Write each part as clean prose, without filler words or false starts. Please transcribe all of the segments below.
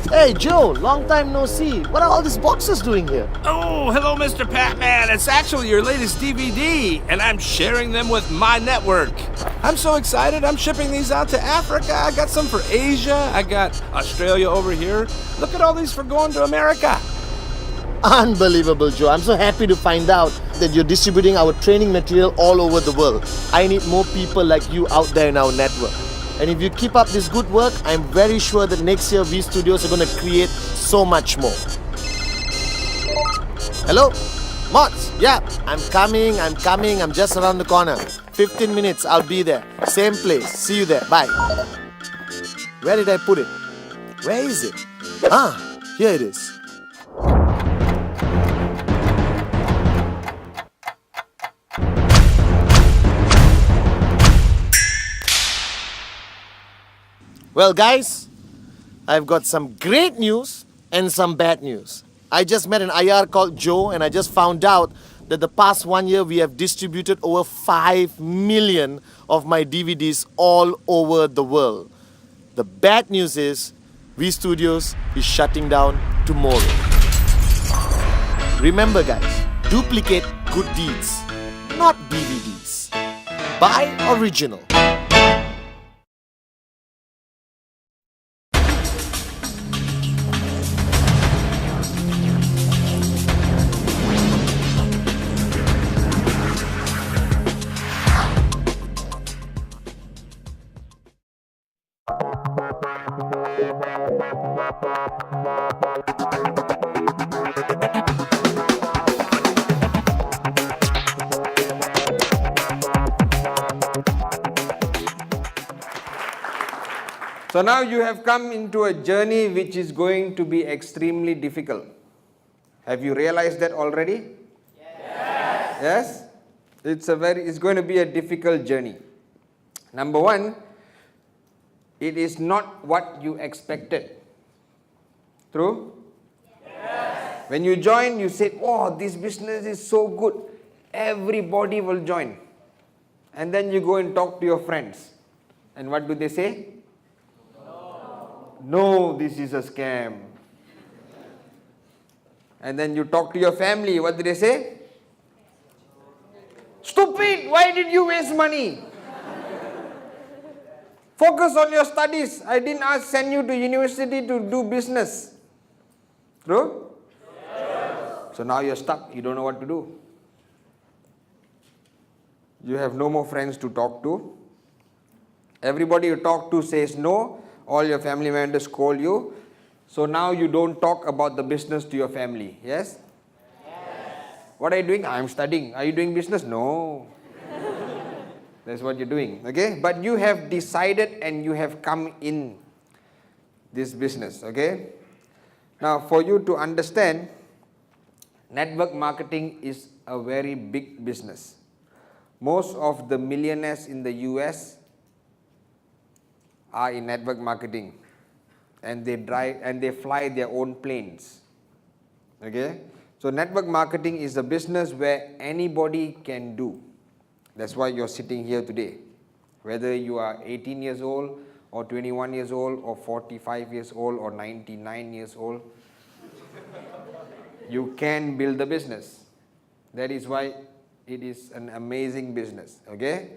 Hey Joe, long time no see. What are all these boxes doing here? Oh, hello, Mr. Patman. It's actually your latest DVD, and I'm sharing them with my network. I'm so excited. I'm shipping these out to Africa. I got some for Asia. I got Australia over here. Look at all these for going to America. Unbelievable, Joe. I'm so happy to find out that you're distributing our training material all over the world. I need more people like you out there in our network. And if you keep up this good work, I'm very sure that next year V Studios are going to create so much more. Hello? Mods? Yeah, I'm coming. I'm just around the corner. 15 minutes, I'll be there. Same place. See you there. Bye. Where did I put it? Where is it? Ah, here it is. Well, guys, I've got some great news and some bad news. I just met an IR called Joe, and I just found out that the past 1 year we have distributed over 5 million of my DVDs all over the world. The bad news is V Studios is shutting down tomorrow. Remember, guys, duplicate good deeds, not DVDs. Buy original. So now you have come into a journey which is going to be extremely difficult. Have you realized that already? Yes? It's going to be a difficult journey. Number one, it is not what you expected. True? Yes. When you join, you said, oh, this business is so good. Everybody will join. And then you go and talk to your friends. And what do they say? No, this is a scam. And then you talk to your family. What do they say? Stupid! Why did you waste money? Focus on your studies. I didn't send you to university to do business. True? Yes. So now you're stuck. You don't know what to do. You have no more friends to talk to. Everybody you talk to says no. All your family members scold you. So now you don't talk about the business to your family. Yes? Yes. What are you doing? I'm studying. Are you doing business? No. That's what you're doing. Okay? But you have decided and you have come in this business. Okay? Now for you to understand, network marketing is a very big business. Most of the millionaires in the US are in network marketing, and they drive and they fly their own planes. Okay? So network marketing is a business where anybody can do. That's why you're sitting here today. Whether you are 18 years old or 21 years old or 45 years old or 99 years old, you can build a business. That is why it is an amazing business. Okay?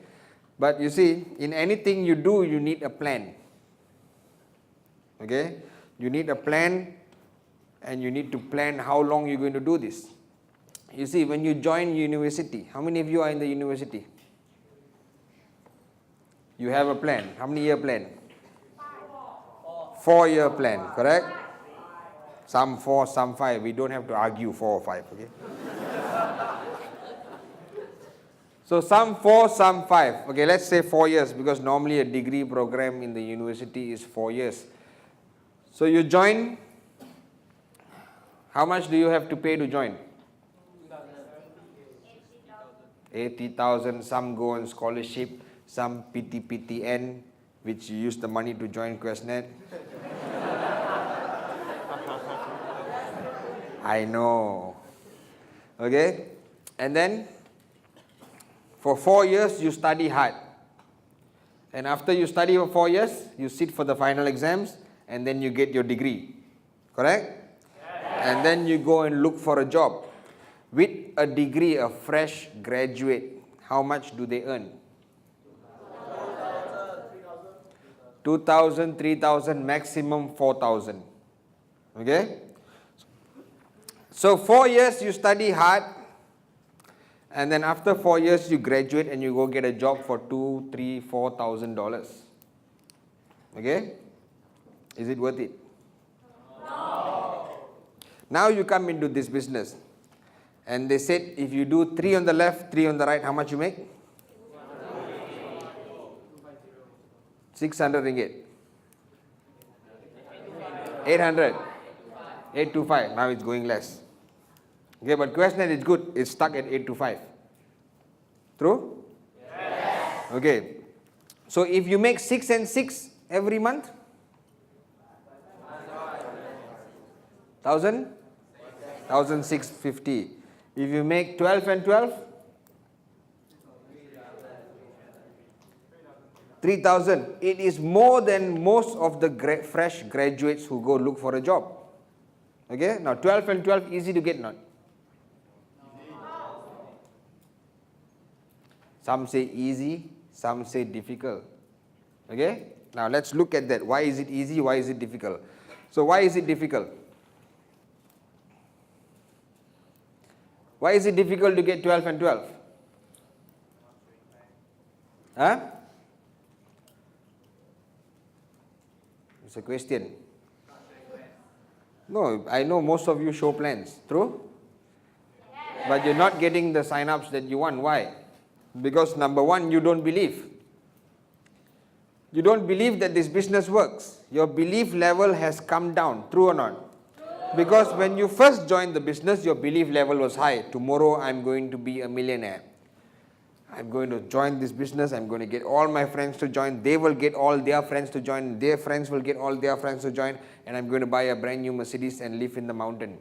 But you see, in anything you do, you need a plan. Okay? You need a plan, and you need to plan how long you're going to do this. You see, when you join university, how many of you are in the university? You have a plan. How many year plan? 4-year plan, correct? Some 4, some 5. We don't have to argue 4 or 5, okay? So some 4, some 5. Okay, let's say 4 years, because normally a degree program in the university is 4 years. So you join. How much do you have to pay to join? 80,000. Some go on scholarship, some PTPTN, which you use the money to join Questnet. I know. Okay? And then for 4 years you study hard. And after you study for 4 years, you sit for the final exams, and then you get your degree. Correct? And then you go and look for a job. With a degree, a fresh graduate, how much do they earn? 2,000, 3,000, maximum 4,000. Okay? So 4 years you study hard, and then after 4 years you graduate and you go get a job for $2,000, $3,000, $4,000. Okay? Is it worth it? No. Now you come into this business, and they said if you do 3 on the left, 3 on the right, how much you make? 600 ringgit. 800. 825. Now it's going less. Okay, but question is good. It's stuck at 825. True? Yes. Okay. So if you make 6 and 6 every month, 1,000? 1,650. If you make 12 and 12, 3,000. It is more than most of the fresh graduates who go look for a job. Okay? Now 12 and 12 easy to get, not? Some say easy, some say difficult. Okay? Now let's look at that. Why is it easy? Why is it difficult? So why is it difficult? Why is it difficult to get 12 and 12? Huh? It's a question. No, I know most of you show plans. True? Yes. But you're not getting the sign-ups that you want. Why? Because number one, you don't believe. You don't believe that this business works. Your belief level has come down. True or not? True. Because when you first joined the business, your belief level was high. Tomorrow I'm going to be a millionaire. I'm going to join this business. I'm going to get all my friends to join. They will get all their friends to join. Their friends will get all their friends to join. And I'm going to buy a brand new Mercedes and live in the mountain.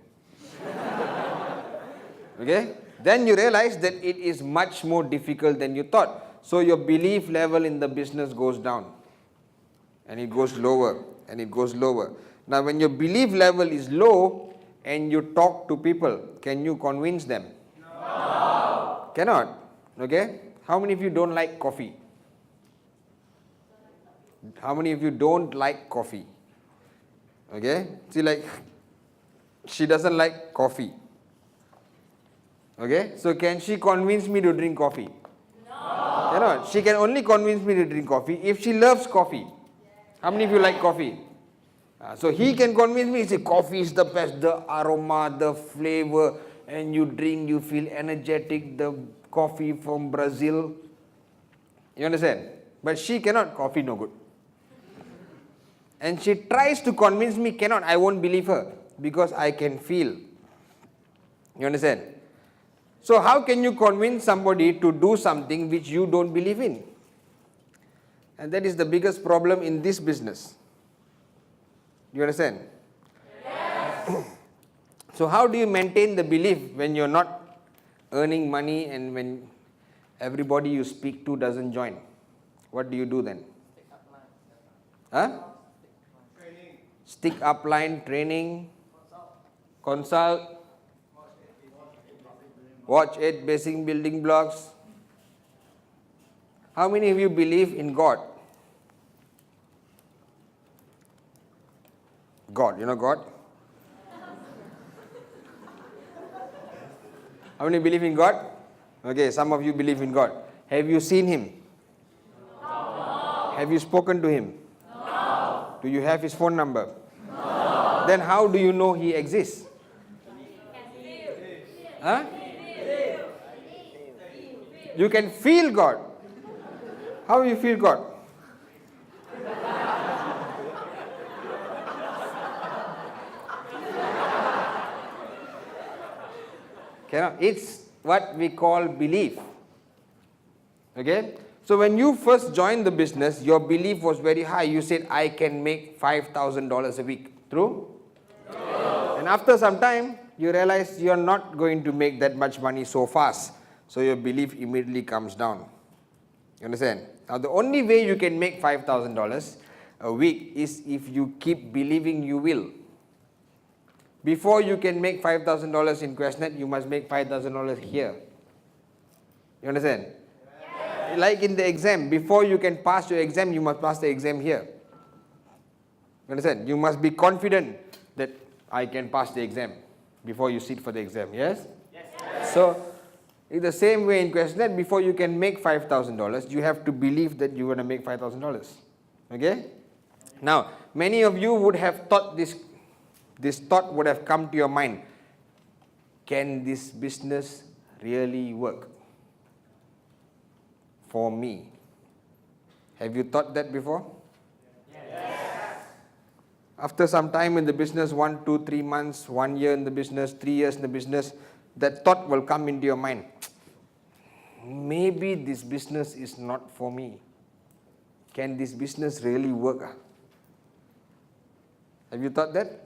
Okay? Then you realize that it is much more difficult than you thought. So your belief level in the business goes down. And it goes lower. And it goes lower. Now when your belief level is low and you talk to people, can you convince them? No. Cannot. Okay? How many of you don't like coffee? How many of you don't like coffee? Okay? See, like, she doesn't like coffee. Okay? So can she convince me to drink coffee? No. Cannot. She can only convince me to drink coffee if she loves coffee. How many of you like coffee? So he can convince me, he say, coffee is the best, the aroma, the flavor, and you drink, you feel energetic, the coffee from Brazil. You understand? But she cannot. Coffee no good. And she tries to convince me, cannot. I won't believe her because I can feel. You understand? So how can you convince somebody to do something which you don't believe in? And that is the biggest problem in this business. You understand? Yes. So how do you maintain the belief when you're not earning money and when everybody you speak to doesn't join? What do you do then? Huh? Stick upline, training, consult, watch 8 basic building blocks. How many of you believe in God? God, you know God? How many believe in God? Okay, some of you believe in God. Have you seen Him? No. Have you spoken to Him? No. Do you have His phone number? No. Then how do you know He exists? Huh? You can feel God. How do you feel God? It's what we call belief. Okay? So when you first joined the business, your belief was very high. You said, I can make $5,000 a week. True? No. And after some time, you realize you're not going to make that much money so fast. So your belief immediately comes down. You understand? Now the only way you can make $5,000 a week is if you keep believing you will. Before you can make $5,000 in Questnet, you must make $5,000 here. You understand? Yeah. Like in the exam, before you can pass your exam, you must pass the exam here. You understand? You must be confident that I can pass the exam before you sit for the exam, yes? Yes. So, in the same way in Questnet, before you can make $5,000, you have to believe that you're going to make $5,000. Okay? Now, many of you would have thought this thought would have come to your mind. Can this business really work for me? Have you thought that before? Yes. After some time in the business, 1, 2, 3 months, 1 year in the business, 3 years in the business, that thought will come into your mind. Maybe this business is not for me. Can this business really work? Have you thought that?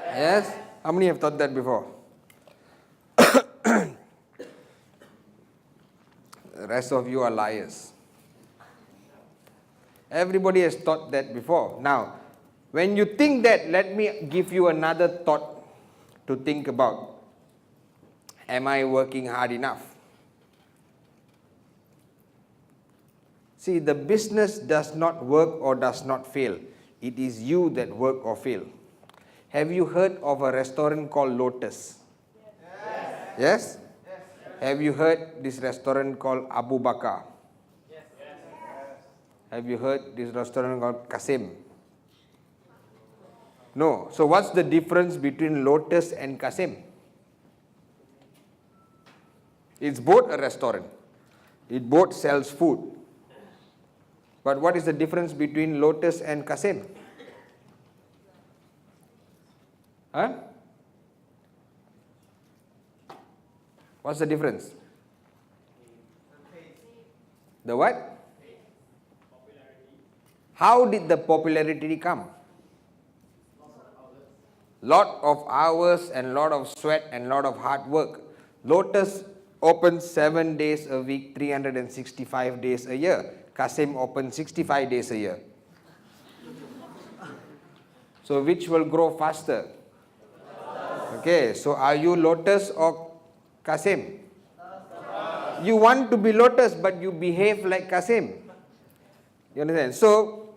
Yes? How many have thought that before? The rest of you are liars. Everybody has thought that before. Now, when you think that, let me give you another thought to think about. Am I working hard enough? See, the business does not work or does not fail. It is you that work or fail. Have you heard of a restaurant called Lotus? Yes? Yes? Have you heard this restaurant called Abu Bakar? Yes. Have you heard this restaurant called Kasim? No. So what's the difference between Lotus and Kasim? It's both a restaurant. It both sells food. But what is the difference between Lotus and Kasim? Huh? What's the difference? The what? How did the popularity come? Lot of hours and lot of sweat and lot of hard work. Lotus opens 7 days a week, 365 days a year. Kasim opens 65 days a year. So which will grow faster? Okay, so are you Lotus or Kasim? You want to be Lotus, but you behave like Kasim. You understand? So,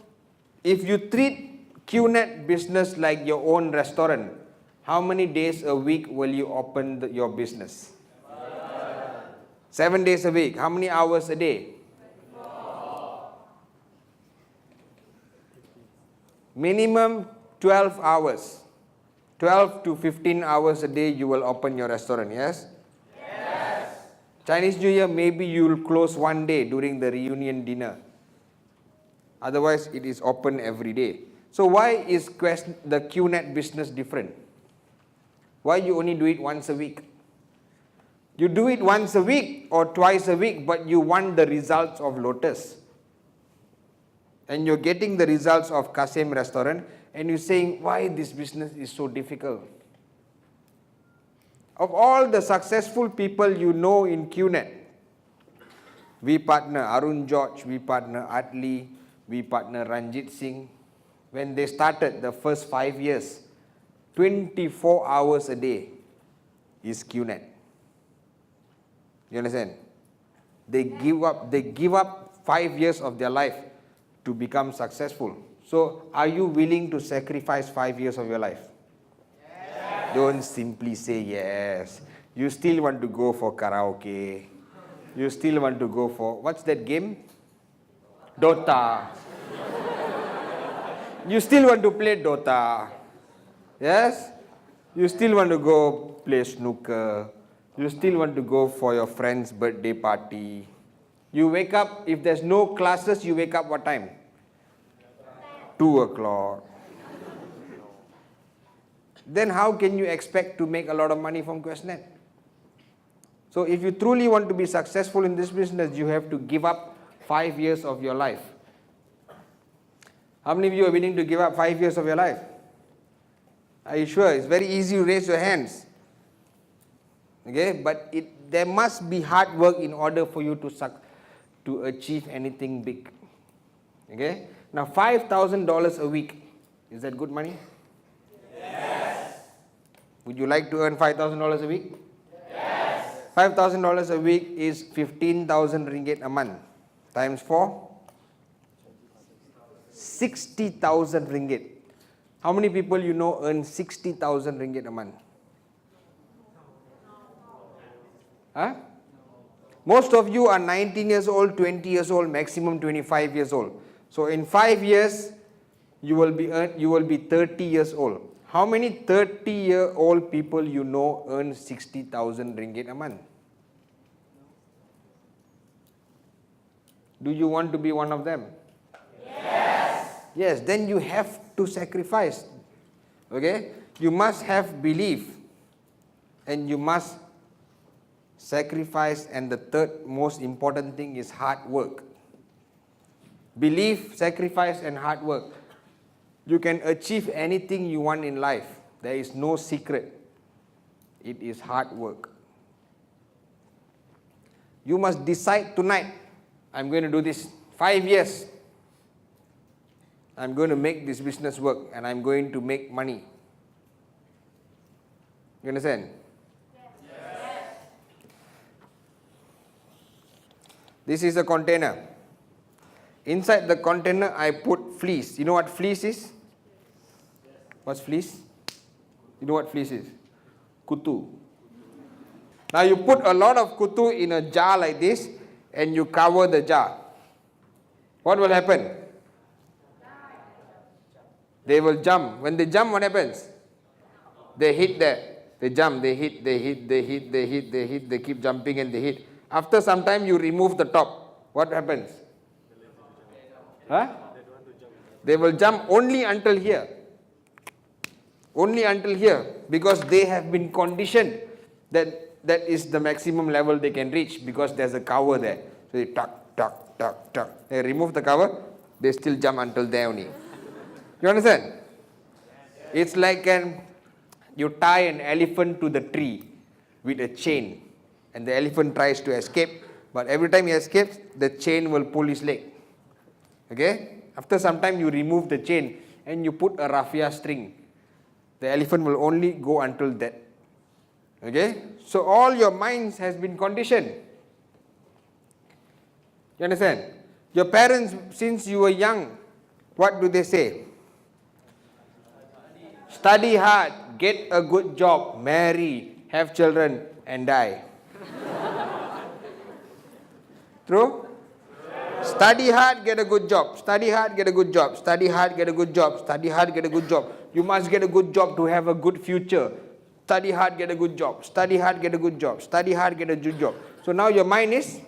if you treat QNet business like your own restaurant, how many days a week will you open your business? 7 days a week. How many hours a day? Minimum 12 hours. 12 to 15 hours a day you will open your restaurant, yes? Yes. Chinese New Year, maybe you will close 1 day during the reunion dinner. Otherwise, it is open every day. So why is the QNet business different? Why you only do it once a week? You do it once a week or twice a week, but you want the results of Lotus. And you're getting the results of Kasim restaurant, and you're saying, why this business is so difficult? Of all the successful people you know in QNet, we partner Arun George, we partner Atli, we partner Ranjit Singh. When they started the first 5 years, 24 hours a day is QNet. You understand? They give up 5 years of their life to become successful. So, are you willing to sacrifice 5 years of your life? Yes. Don't simply say yes. You still want to go for karaoke. You still want to go for, what's that game? Dota. You still want to play Dota. Yes? You still want to go play snooker. You still want to go for your friend's birthday party. You wake up, if there's no classes, you wake up what time? 2 o'clock. Then how can you expect to make a lot of money from Questnet? So if you truly want to be successful in this business, you have to give up 5 years of your life. How many of you are willing to give up 5 years of your life? Are you sure? It's very easy to raise your hands. Okay, but there must be hard work in order for you to achieve anything big. Okay? Now $5,000 a week, is that good money? Yes. Would you like to earn $5,000 a week? Yes. $5,000 a week is 15,000 ringgit a month. Times 4? 60,000 ringgit. How many people you know earn 60,000 ringgit a month? Huh? Most of you are 19 years old, 20 years old, maximum 25 years old. So in 5 years, you will be 30 years old. How many 30-year-old people you know earn 60,000 ringgit a month? Do you want to be one of them? Yes. Yes, then you have to sacrifice. Okay? You must have belief and you must sacrifice, and the third most important thing is hard work. Belief, sacrifice and hard work. You can achieve anything you want in life. There is no secret. It is hard work. You must decide tonight, I'm going to do this 5 years. I'm going to make this business work and I'm going to make money. You understand? Yes. This is a container. Inside the container I put fleece. You know what fleece is? What's fleece? You know what fleece is? Kutu. Now you put a lot of kutu in a jar like this and you cover the jar. What will happen? They will jump. When they jump, what happens? They hit there. They jump, they hit, they keep jumping and they hit. After some time you remove the top. What happens? Huh? They will jump only until here. Only until here, because they have been conditioned that is the maximum level they can reach, because there's a cover there. So they tuck. They remove the cover, they still jump until there only. You understand? It's like you tie an elephant to the tree with a chain, and the elephant tries to escape, but every time he escapes, the chain will pull his leg. Okay? After some time you remove the chain and you put a raffia string. The elephant will only go until that. Okay? So all your minds has been conditioned. You understand? Your parents, since you were young, what do they say? Study hard, get a good job, marry, have children, and die. True? Study hard, get a good job. Study hard, get a good job. Study hard, get a good job. Study hard, get a good job. You must get a good job to have a good future. Study hard, get a good job. Study hard, get a good job. Study hard, get a good job. So now your mind is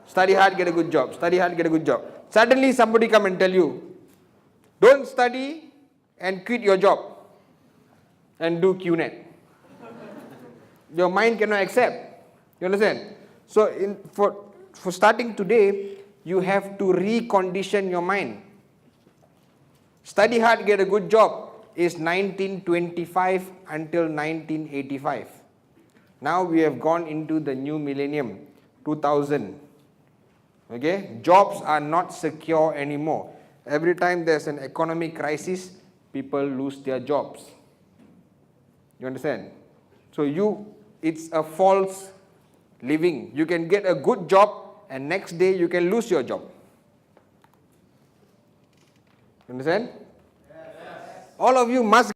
study hard, get a good job. Study hard, get a good job. Suddenly somebody come and tell you, don't study and quit your job and do QNet. Your mind cannot accept. You understand? So for starting today, you have to recondition your mind. Study hard, get a good job is 1925 until 1985. Now we have gone into the new millennium, 2000. Okay? Jobs are not secure anymore. Every time there's an economic crisis, people lose their jobs. You understand? So it's a false living. You can get a good job and next day you can lose your job. You understand? Yes. All of you must